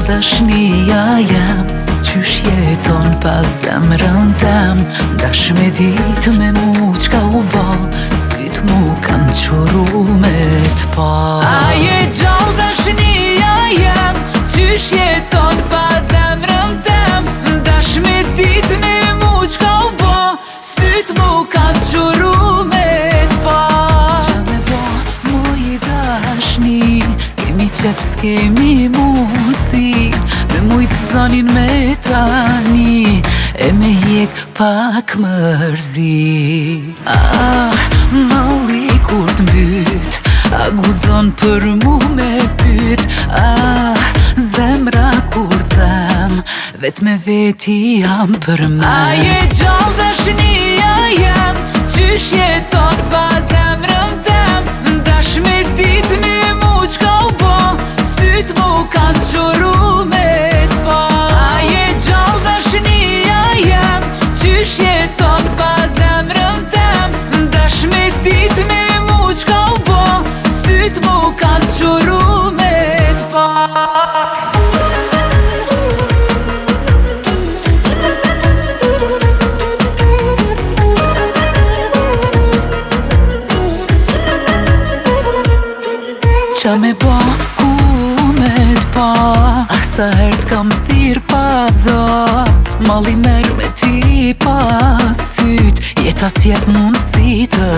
dashnia jem, qysh jeton pas zemrën tem. Dash me dit me mu qka u ba, syt mu kanë quru me t'pa. A je gjall dashnia jem, qysh jeton pas zemrën tem. Dash me dit me mu qka u ba, syt mu kanë quru me t'pa. Qa me ba muj dashni, kemi qep s'kemi mundësi, me mujt zonin me tani, e me jek pak mërzi. Malli kur t'mbyt, a gudzon për mu me pyt. Zemra kur them, vet me veti jam për me. A je gjall dashnia jem, qysh jeton pas zemrën tem. Dash me dit me mu qka u bo, syt mu kanë quru me t'pa. A je gjall dashnia jem, qysh jeton pas zemrën tem. Dash me dit me mu qka u bo, syt mu kanë quru me t'pa. Qa me ba ku me t'pa, sa her t'kam thirr paza. Malli mer me ti pas syt, jeta s'jep mundësi të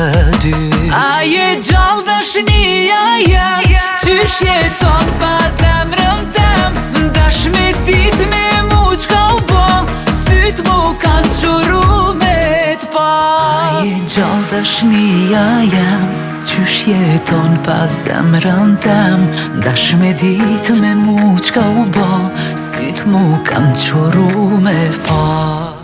dyt. A je gjall dashnia jem, qysh jeton pas zemrën tem. Dash me dit me mu qka u bo, syt mu kanë quru me t'pa. A je gjall dashnia jem, qysh jeton pas zemrën tem. Dash me dit me mu qka u bo, syt mu kanë quru me t'pa.